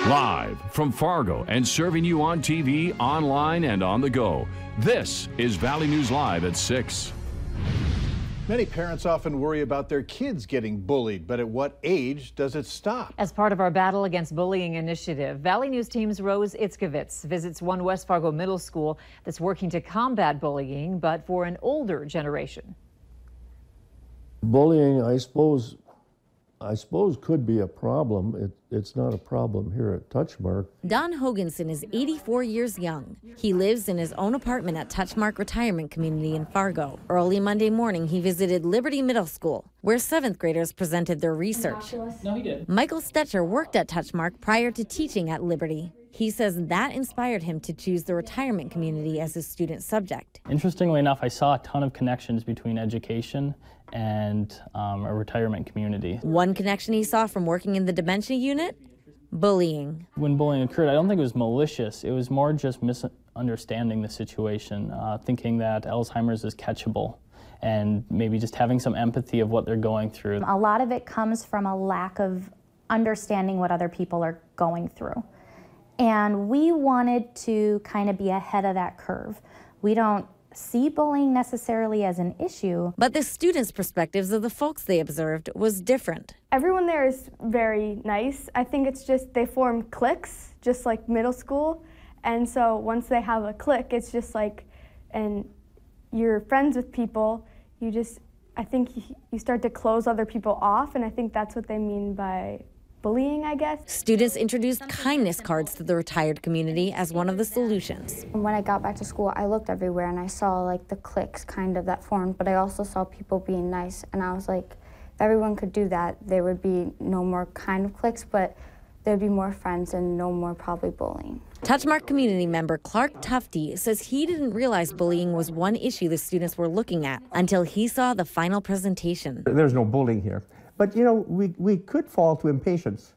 Live from Fargo and serving you on TV, online, and on the go. This is Valley News Live at 6. Many parents often worry about their kids getting bullied, but at what age does it stop? As part of our Battle Against Bullying initiative, Valley News Team's Rose Itzkovitz visits one West Fargo middle school that's working to combat bullying, but for an older generation. Bullying, I suppose could be a problem. It's not a problem here at Touchmark. Don Hoganson is 84 years young. He lives in his own apartment at Touchmark Retirement Community in Fargo. Early Monday morning, he visited Liberty Middle School, where 7th graders presented their research. No, he did. Michael Stetcher worked at Touchmark prior to teaching at Liberty. He says that inspired him to choose the retirement community as his student subject. Interestingly enough, I saw a ton of connections between education and a retirement community. One connection he saw from working in the dementia unit? Bullying. When bullying occurred, I don't think it was malicious. It was more just misunderstanding the situation, thinking that Alzheimer's is catchable, and maybe just having some empathy of what they're going through. A lot of it comes from a lack of understanding what other people are going through. And we wanted to kind of be ahead of that curve. We don't see bullying necessarily as an issue. But the students' perspectives of the folks they observed was different. Everyone there is very nice. I think it's just they form cliques, just like middle school. And so once they have a clique, it's just like, and you're friends with people, I think you start to close other people off, and I think that's what they mean by bullying, I guess. Students introduced kindness cards to the retired community as one of the solutions. When I got back to school, I looked everywhere and I saw like the cliques kind of that formed, but I also saw people being nice, and I was like, if everyone could do that, there would be no more kind of cliques, but there'd be more friends and no more probably bullying. Touchmark community member Clark Tufty says he didn't realize bullying was one issue the students were looking at until he saw the final presentation. There's no bullying here. But, you know, we could fall to impatience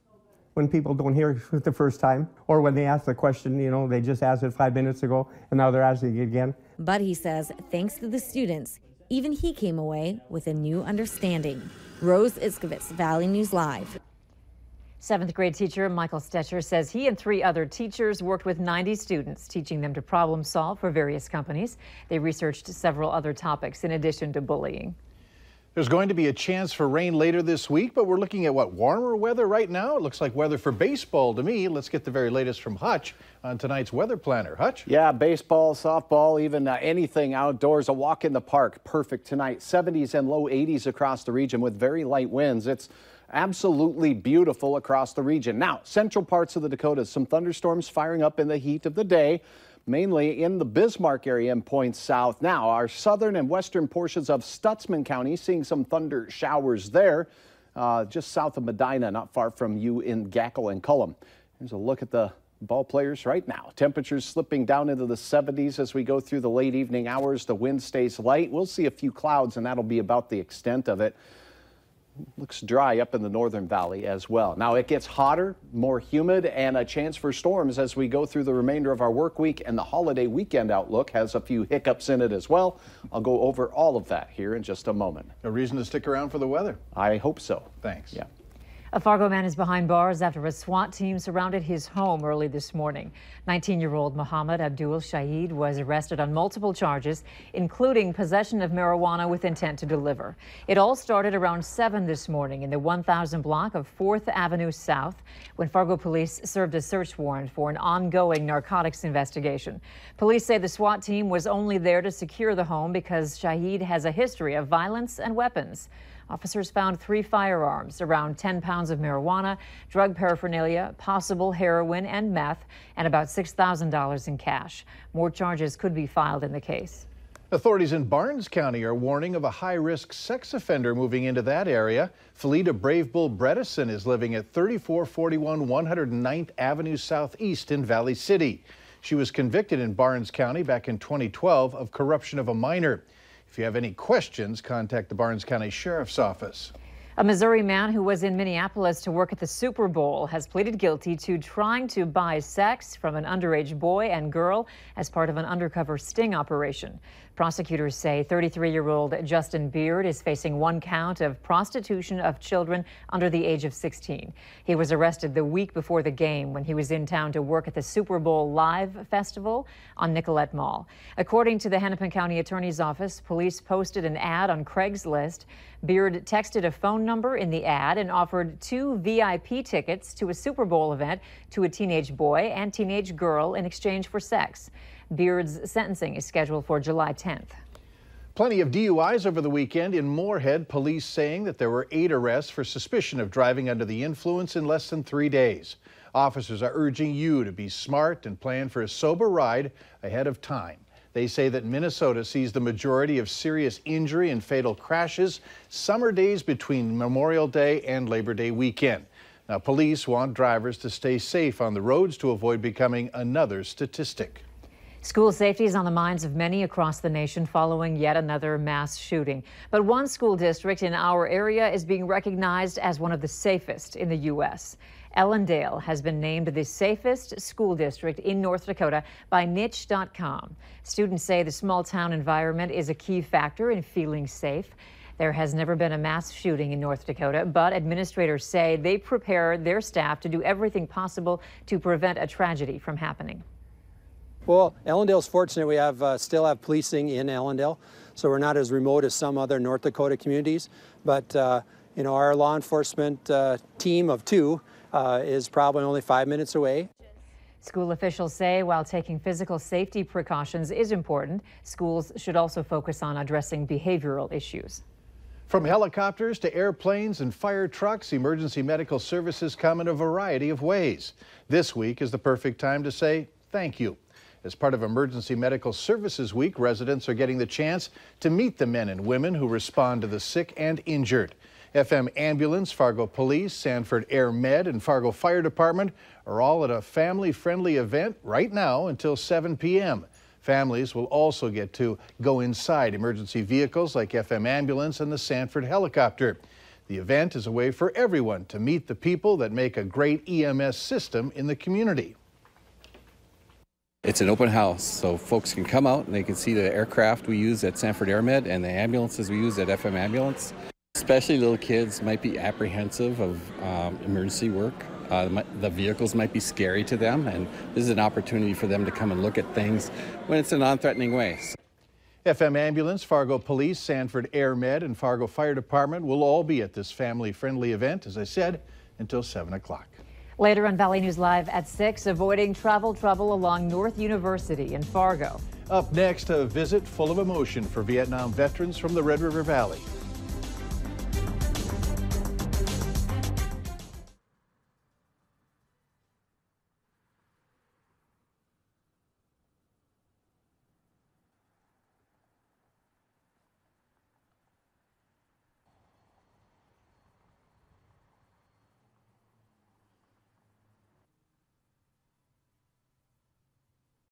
when people don't hear it the first time, or when they ask the question, you know, they just asked it 5 minutes ago, and now they're asking it again. But he says, thanks to the students, even he came away with a new understanding. Rose Itzkovitz, Valley News Live. 7th grade teacher Michael Stetcher says he and 3 other teachers worked with 90 students, teaching them to problem solve for various companies. They researched several other topics in addition to bullying. There's going to be a chance for rain later this week, but we're looking at warmer weather right now. It looks like weather for baseball to me. Let's get the very latest from Hutch on tonight's weather planner. Hutch? Yeah, baseball, softball, even anything outdoors. A walk in the park, perfect tonight. 70s and low 80s across the region with very light winds. It's absolutely beautiful across the region. Now, central parts of the Dakotas, some thunderstorms firing up in the heat of the day, mainly in the Bismarck area and points south. Now, our southern and western portions of Stutsman County seeing some thunder showers there, just south of Medina, not far from you in Gackle and Cullum. Here's a look at the ball players right now. Temperatures slipping down into the 70s as we go through the late evening hours. The wind stays light. We'll see a few clouds, and that'll be about the extent of it. Looks dry up in the northern valley as well. Now it gets hotter, more humid, and a chance for storms as we go through the remainder of our work week, and the holiday weekend outlook has a few hiccups in it as well. I'll go over all of that here in just a moment. A reason to stick around for the weather. I hope so. Thanks. Yeah. A Fargo man is behind bars after a SWAT team surrounded his home early this morning. 19-year-old Muhammad Abdul Shahid was arrested on multiple charges, including possession of marijuana with intent to deliver. It all started around 7 this morning in the 1000 block of 4th Avenue South when Fargo police served a search warrant for an ongoing narcotics investigation. Police say the SWAT team was only there to secure the home because Shahid has a history of violence and weapons. Officers found 3 firearms, around 10 pounds of marijuana, drug paraphernalia, possible heroin and meth, and about $6,000 in cash. More charges could be filed in the case. Authorities in Barnes County are warning of a high-risk sex offender moving into that area. Felita Brave Bull Bredesen is living at 3441 109th Avenue Southeast in Valley City. She was convicted in Barnes County back in 2012 of corruption of a minor. If you have any questions, contact the Barnes County Sheriff's Office. A Missouri man who was in Minneapolis to work at the Super Bowl has pleaded guilty to trying to buy sex from an underage boy and girl as part of an undercover sting operation. Prosecutors say 33-year-old Justin Beard is facing 1 count of prostitution of children under the age of 16. He was arrested the week before the game when he was in town to work at the Super Bowl Live Festival on Nicollet Mall. According to the Hennepin County Attorney's Office, police posted an ad on Craigslist. Beard texted a phone number in the ad and offered 2 VIP tickets to a Super Bowl event to a teenage boy and teenage girl in exchange for sex. Beard's sentencing is scheduled for July 10th. Plenty of DUIs over the weekend in Moorhead, police saying that there were 8 arrests for suspicion of driving under the influence in less than 3 days. Officers are urging you to be smart and plan for a sober ride ahead of time. They say that Minnesota sees the majority of serious injury and fatal crashes summer days between Memorial Day and Labor Day weekend. Now, police want drivers to stay safe on the roads to avoid becoming another statistic. School safety is on the minds of many across the nation following yet another mass shooting. But one school district in our area is being recognized as one of the safest in the U.S. Ellendale has been named the safest school district in North Dakota by Niche.com. Students say the small town environment is a key factor in feeling safe. There has never been a mass shooting in North Dakota, but administrators say they prepare their staff to do everything possible to prevent a tragedy from happening. Well, Ellendale's fortunate we still have policing in Ellendale, so we're not as remote as some other North Dakota communities. But you know, our law enforcement team of 2 is probably only 5 minutes away. School officials say while taking physical safety precautions is important, schools should also focus on addressing behavioral issues. From helicopters to airplanes and fire trucks, emergency medical services come in a variety of ways. This week is the perfect time to say thank you. As part of Emergency Medical Services Week, residents are getting the chance to meet the men and women who respond to the sick and injured. FM Ambulance, Fargo Police, Sanford Air Med, and Fargo Fire Department are all at a family-friendly event right now until 7 p.m. Families will also get to go inside emergency vehicles like FM Ambulance and the Sanford Helicopter. The event is a way for everyone to meet the people that make a great EMS system in the community. It's an open house, so folks can come out and they can see the aircraft we use at Sanford Air Med and the ambulances we use at FM Ambulance. Especially little kids might be apprehensive of emergency work. The vehicles might be scary to them, and this is an opportunity for them to come and look at things when it's a non-threatening way. FM Ambulance, Fargo Police, Sanford Air Med, and Fargo Fire Department will all be at this family-friendly event, as I said, until 7 o'clock. Later on Valley News Live at 6, avoiding travel trouble along North University in Fargo. Up next, a visit full of emotion for Vietnam veterans from the Red River Valley.